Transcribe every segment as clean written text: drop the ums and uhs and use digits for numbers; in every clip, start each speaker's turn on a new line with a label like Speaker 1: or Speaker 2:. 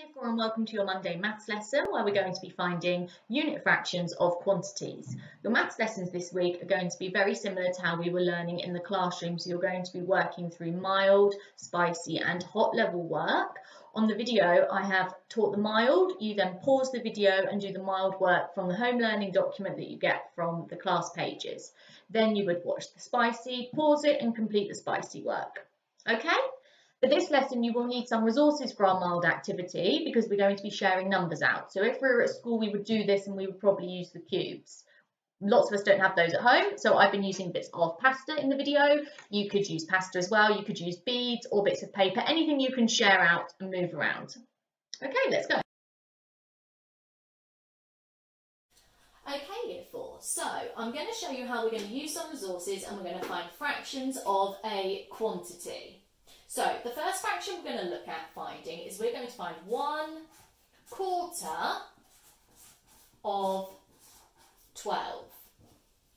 Speaker 1: And welcome to your Monday maths lesson where we're going to be finding unit fractions of quantities. Your maths lessons this week are going to be very similar to how we were learning in the classroom. So you're going to be working through mild, spicy and hot level work. On the video I have taught the mild. You then pause the video and do the mild work from the home learning document that you get from the class pages. Then you would watch the spicy, pause it and complete the spicy work. Okay? For this lesson, you will need some resources for our mild activity because we're going to be sharing numbers out. So if we were at school, we would do this and we would probably use the cubes. Lots of us don't have those at home, so I've been using bits of pasta in the video. You could use pasta as well. You could use beads or bits of paper, anything you can share out and move around. Okay, let's go.
Speaker 2: Okay, Year 4. So I'm going to show you how we're going to use some resources and we're going to find fractions of a quantity. So the first fraction we're going to look at finding is we're going to find 1/4 of 12.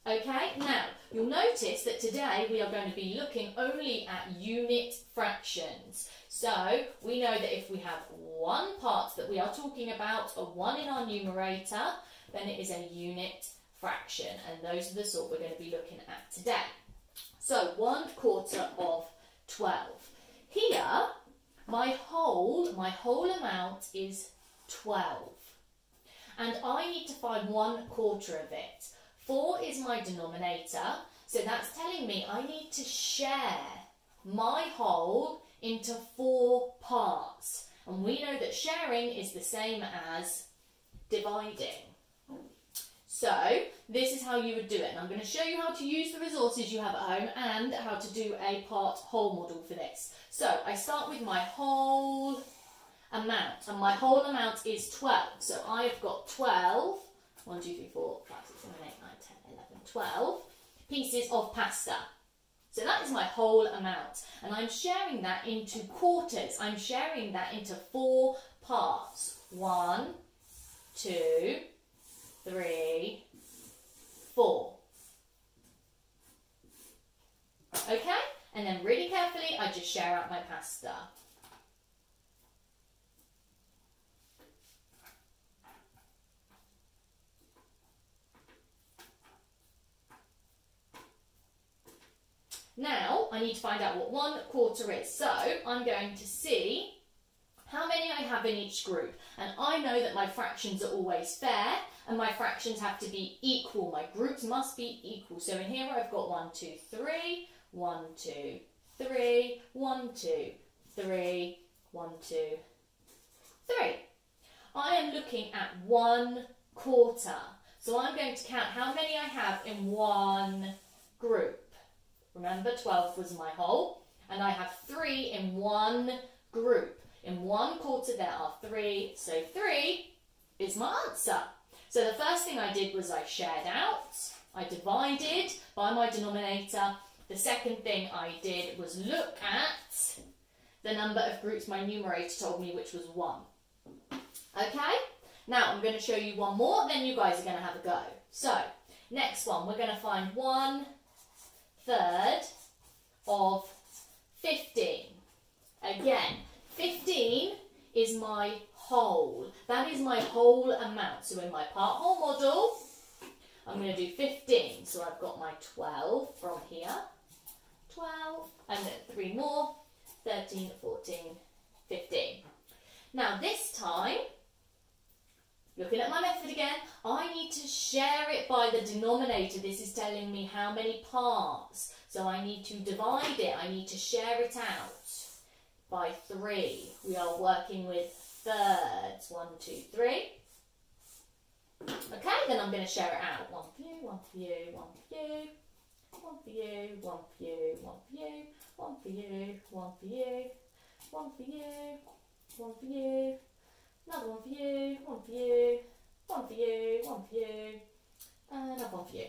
Speaker 2: Okay, now you'll notice that today we are going to be looking only at unit fractions. So we know that if we have one part that we are talking about, a 1 in our numerator, then it is a unit fraction, and those are the sort we're going to be looking at today. So 1/4 of 12. Here, my whole amount is 12. And I need to find 1/4 of it. 4 is my denominator, so that's telling me I need to share my whole into 4 parts. And we know that sharing is the same as dividing. So this is how you would do it. And I'm going to show you how to use the resources you have at home and how to do a part whole model for this. So I start with my whole amount, and my whole amount is 12. So I've got 12, 1, 2, 3, 4, 5, 6, 7, 8, 9, 10, 11, 12 pieces of pasta. So that is my whole amount. And I'm sharing that into quarters. I'm sharing that into 4 parts. 1, 2, 3, 4. Okay? And then really carefully, I just share out my pasta. Now, I need to find out what 1/4 is. So, I'm going to see how many I have in each group. And I know that my fractions are always fair, and my fractions have to be equal. My groups must be equal. So in here I've got 1, 2, 3, 1, 2, 3, 1, 2, 3, 1, 2, 3. I am looking at 1/4. So I'm going to count how many I have in one group. Remember, 12 was my whole, and I have 3 in one group. In 1/4 there are 3, so 3 is my answer. So the first thing I did was I shared out, I divided by my denominator. The second thing I did was look at the number of groups my numerator told me, which was 1. Okay, now I'm going to show you one more, then you guys are going to have a go. So, next one, we're going to find 1/3 of 15. Again, 15 is my whole. That is my whole amount. So in my part whole model, I'm going to do 15. So I've got my 12 from here. 12, and then 3 more. 13, 14, 15. Now this time, looking at my method again, I need to share it by the denominator. This is telling me how many parts. So I need to divide it. I need to share it out by 3. We are working with thirds. 1, 2, 3. Okay, then I'm going to share it out. 1 for you, 1 for you, 1 for you, 1 for you, 1 for you, 1 for you, 1 for you, 1 for you, 1 for you, 1 for you, another 1 for you, 1 for you, 1 for you, 1 for you, and another 1 for you.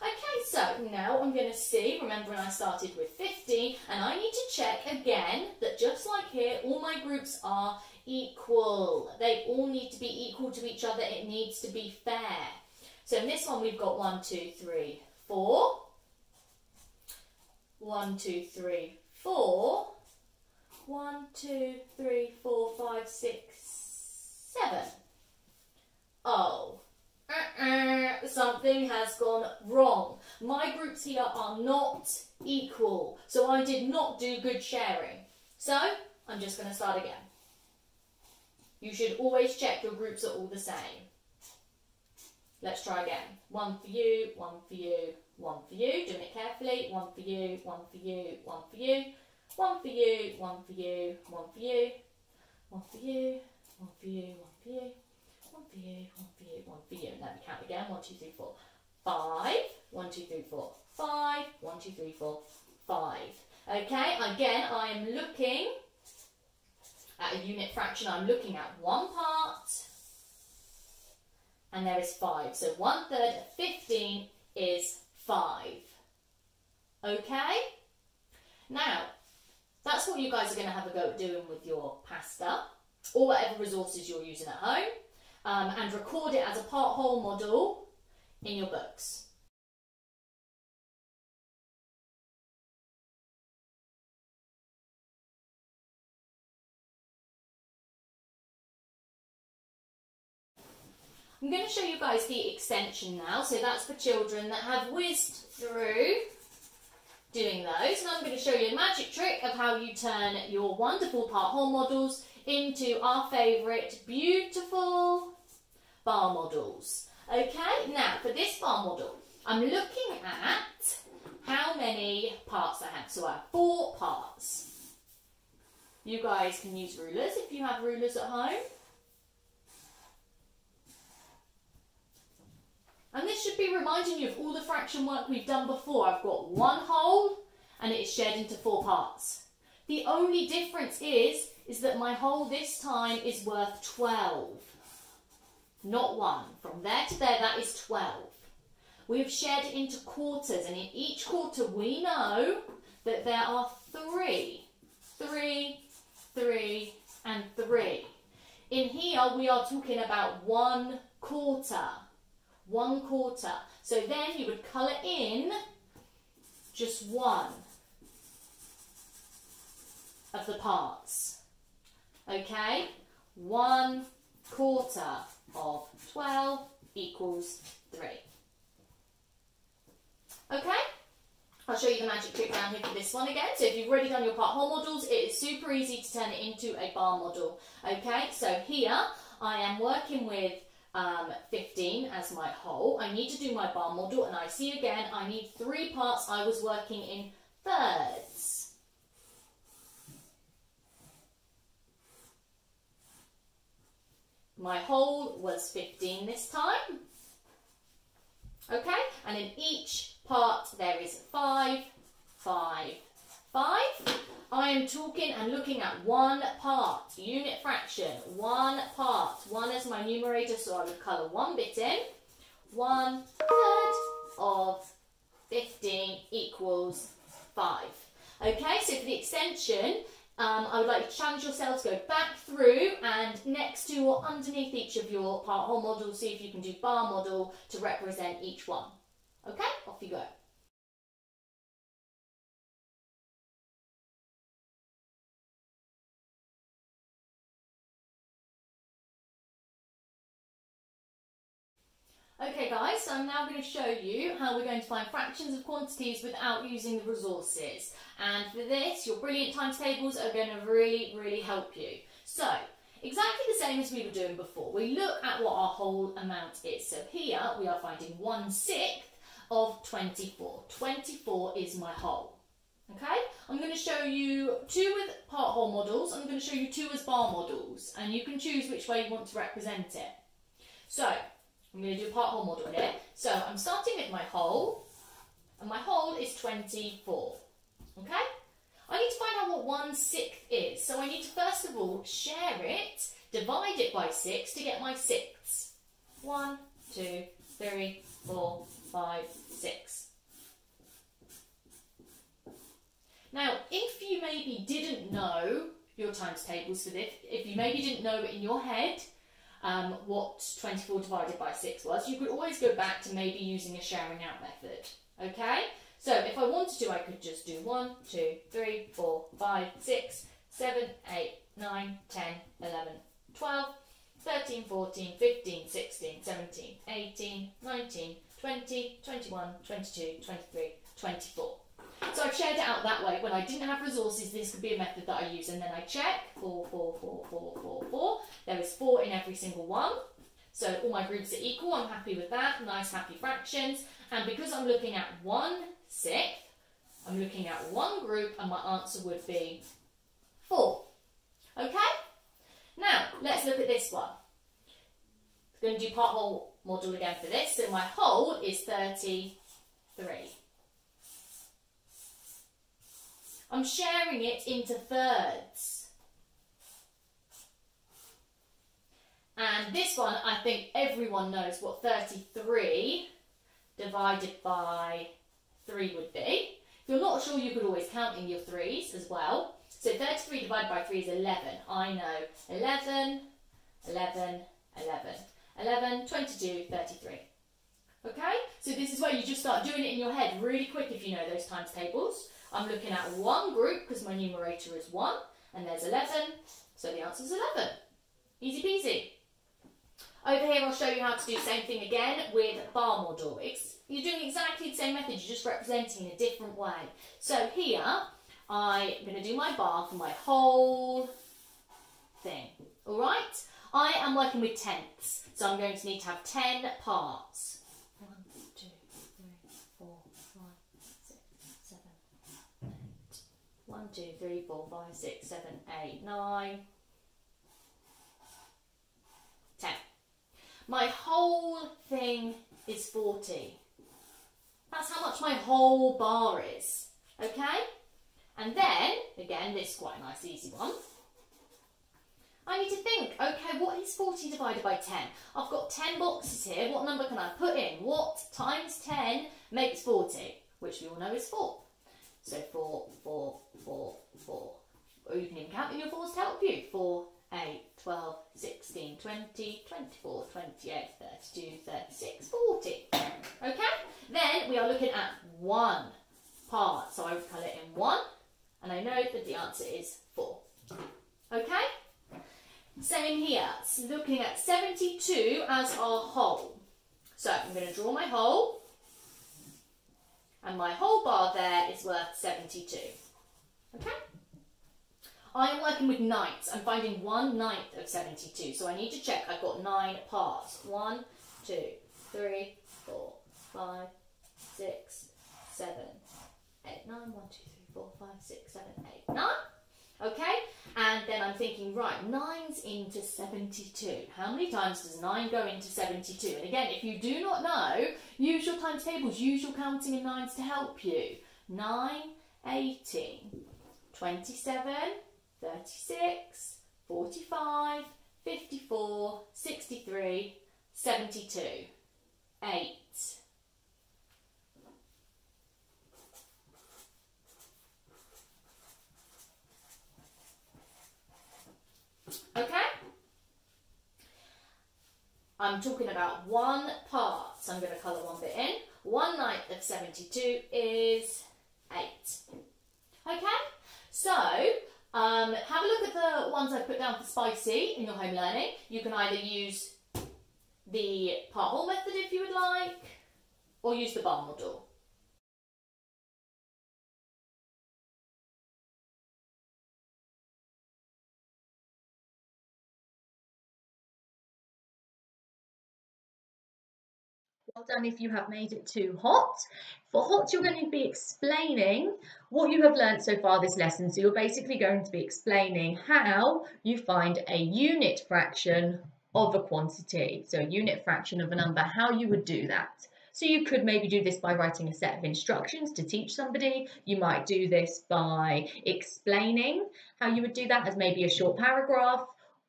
Speaker 2: Okay, so now I'm going to see, remember when I started with 50, and I need to check again that just like here, all my groups are equal. They all need to be equal to each other. It needs to be fair. So in this one, we've got 1, 2, 3, 4. 1, 2, 3, 4. 1, 2, 3, 4, 5, 6, 7. Oh, something has gone wrong. My groups here are not equal, so I did not do good sharing. So I'm just going to start again. You should always check your groups are all the same. Let's try again. 1 for you, 1 for you, 1 for you. Doing it carefully. 1 for you, 1 for you, 1 for you. 1 for you, 1 for you, 1 for you. 1 for you, 1 for you, 1 for you. 1 for you, 1 for you, 1 for you. And let me count again. 1, 2, 3, 4, 5. 1, 2, 3, 4, 5. 1, 2, 3, 4, 5. Okay, again, I am looking at a unit fraction. I'm looking at one part, and there is 5. So 1/3 of 15 is 5. Okay? Now, that's what you guys are going to have a go at doing with your pasta, or whatever resources you're using at home, and record it as a part-whole model in your books. I'm going to show you guys the extension now, so that's for children that have whizzed through doing those. And I'm going to show you a magic trick of how you turn your wonderful part-whole models into our favourite beautiful bar models. Okay, now for this bar model, I'm looking at how many parts I have. So I have 4 parts. You guys can use rulers if you have rulers at home. And this should be reminding you of all the fraction work we've done before. I've got one whole and it is shared into 4 parts. The only difference is that my whole this time is worth 12. Not 1. From there to there, that is 12. We have shared it into quarters, and in each quarter we know that there are 3. 3, 3 and 3. In here we are talking about 1 quarter. 1 quarter. So then you would colour in just 1 of the parts. Okay? 1 quarter of 12 equals 3. Okay? I'll show you the magic trick down here for this one again. So if you've already done your part-whole models, it is super easy to turn it into a bar model. Okay? So here I am working with 15 as my whole. I need to do my bar model, and I see again I need 3 parts. I was working in thirds. My whole was 15 this time. Okay, and in each part there is 5, 5, 5. I am talking and looking at 1 part, unit fraction, 1 part, 1 as my numerator, so I would colour 1 bit in. 1/3 of 15 equals 5. Okay, so for the extension, I would like to challenge yourselves, go back through and next to or underneath each of your part-whole models, see if you can do bar model to represent each one. Okay, off you go. Okay guys, so I'm now going to show you how we're going to find fractions of quantities without using the resources. And for this, your brilliant times tables are going to really help you. So, exactly the same as we were doing before. We look at what our whole amount is. So here we are finding 1/6 of 24. 24 is my whole. Okay, I'm going to show you 2 with part-whole models. I'm going to show you 2 as bar models. And you can choose which way you want to represent it. So, I'm going to do a part-whole model here. So I'm starting with my whole, and my whole is 24. Okay? I need to find out what 1/6 is. So I need to first of all share it, divide it by 6 to get my sixths. 1, 2, 3, 4, 5, 6. Now, if you maybe didn't know your times tables for this, if you maybe didn't know in your head what 24 divided by 6 was, you could always go back to maybe using a sharing out method. Okay? So if I wanted to, I could just do 1, 2, 3, 4, 5, 6, 7, 8, 9, 10, 11, 12. 13, 14, 15, 16, 17, 18, 19, 20, 21, 22, 23, 24. So I've shared it out that way. When I didn't have resources, this could be a method that I use. And then I check 4, 4, 4, 4, 4, 4. There is 4 in every single one. So all my groups are equal. I'm happy with that. Nice, happy fractions. And because I'm looking at 1/6, I'm looking at one group and my answer would be 4. Okay? Now, let's look at this one. I'm going to do part whole model again for this. So my whole is 33. I'm sharing it into thirds. And this one, I think everyone knows what 33 divided by 3 would be. If you're not sure, you could always count in your threes as well. So 33 divided by 3 is 11. I know 11, 11, 11, 11, 22, 33. Okay? So this is where you just start doing it in your head really quick if you know those times tables. I'm looking at one group because my numerator is 1 and there's 11, so the answer is 11. Easy peasy. Over here I'll show you how to do the same thing again with bar model. You're doing exactly the same method, you're just representing in a different way. So here I'm going to do my bar for my whole thing. Alright? I am working with tenths, so I'm going to need to have 10 parts. 1, 2, 3, 4, 5, 6, 7, 8. 1, 2, 3, 4, 5, 6, 7, 8, 9, 10. My whole thing is 40. That's how much my whole bar is. Okay? And then, again, this is quite a nice easy one. I need to think, okay, what is 40 divided by 10? I've got 10 boxes here. What number can I put in? What times 10 makes 40? Which we all know is 4. So 4, 4, 4, 4. Or you can even count in your 4s to help you. 4, 8, 12, 16, 20, 24, 28, 32, 36, 40. Okay? Then we are looking at one part. So I would colour it in 1. And I know that the answer is 4. Okay? Same here. So looking at 72 as our whole. So I'm going to draw my whole. And my whole bar there is worth 72. Okay? I am working with ninths. I'm finding 1/9 of 72. So I need to check I've got 9 parts. 1, 2, 3, 4, 5, 6, 7, 8, 9. 1, 2, 3, 4, 5, 6, 7, 8, 9. Okay? And then I'm thinking, right, 9's into 72. How many times does 9 go into 72? And again, if you do not know, use your times tables, use your counting in 9s to help you. 9, 18, 27, 36, 45, 54, 63, 72, 8. Okay? I'm talking about one part, so I'm going to colour one bit in. 1/9 of 72 is 8. Okay? So, have a look at the ones I've put down for spicy in your home learning. You can either use the part whole method if you would like, or use the bar model.
Speaker 1: Well done if you have made it to hot. For hot, you're going to be explaining what you have learnt so far this lesson. So you're basically going to be explaining how you find a unit fraction of a quantity. So a unit fraction of a number, how you would do that. So you could maybe do this by writing a set of instructions to teach somebody. You might do this by explaining how you would do that as maybe a short paragraph,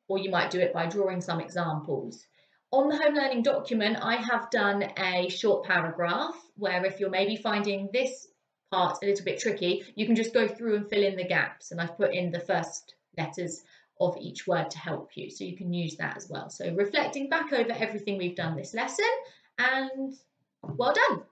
Speaker 1: or you might do it by drawing some examples. On the home learning document, I have done a short paragraph where if you're maybe finding this part a little bit tricky, you can just go through and fill in the gaps. And I've put in the first letters of each word to help you. So you can use that as well. So reflecting back over everything we've done this lesson, and well done.